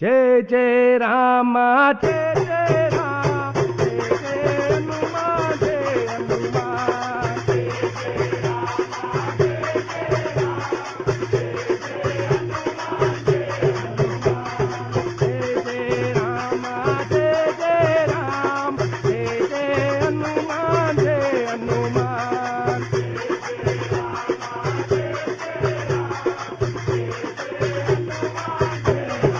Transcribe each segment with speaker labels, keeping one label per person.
Speaker 1: जय जय राम जय जय राम जय जय हनुमान जय हनुमान जय जय राम जय जय राम जय जय हनुमान जय हनुमान जय जय राम जय जय राम जय जय हनुमान जय हनुमान जय जय राम जय जय राम जय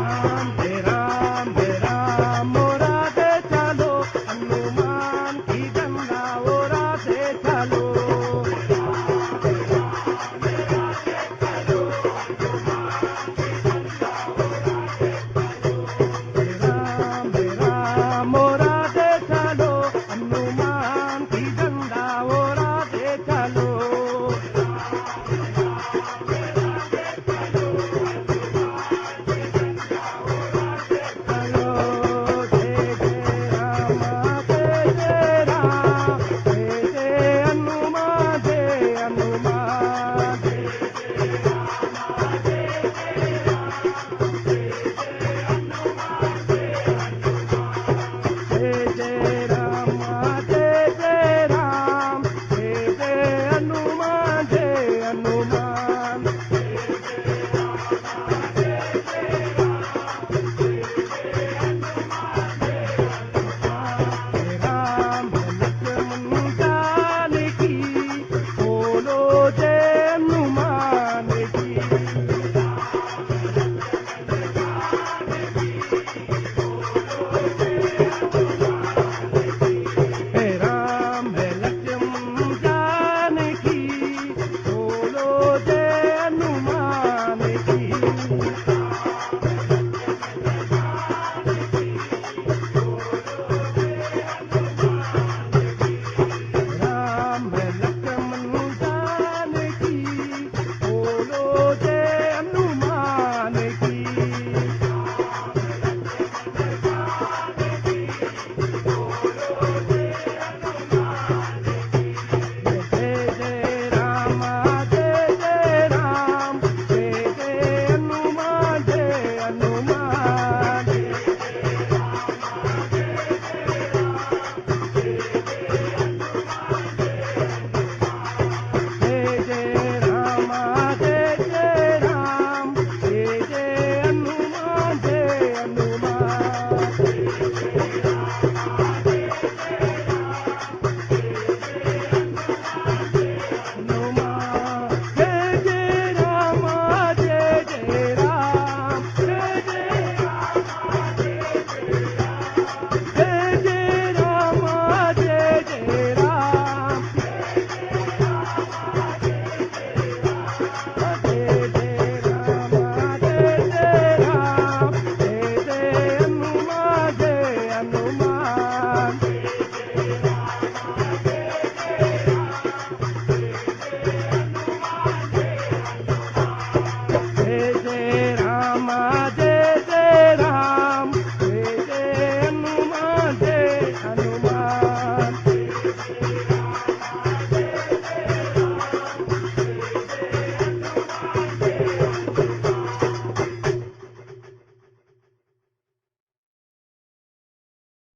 Speaker 1: जय हनुमान जय राम जय राम मोरा दे चलो हनुमान की गंगा ओरा दे चलो राम जय राम मोरा दे चलो हनुमान की गंगा ओरा दे चलो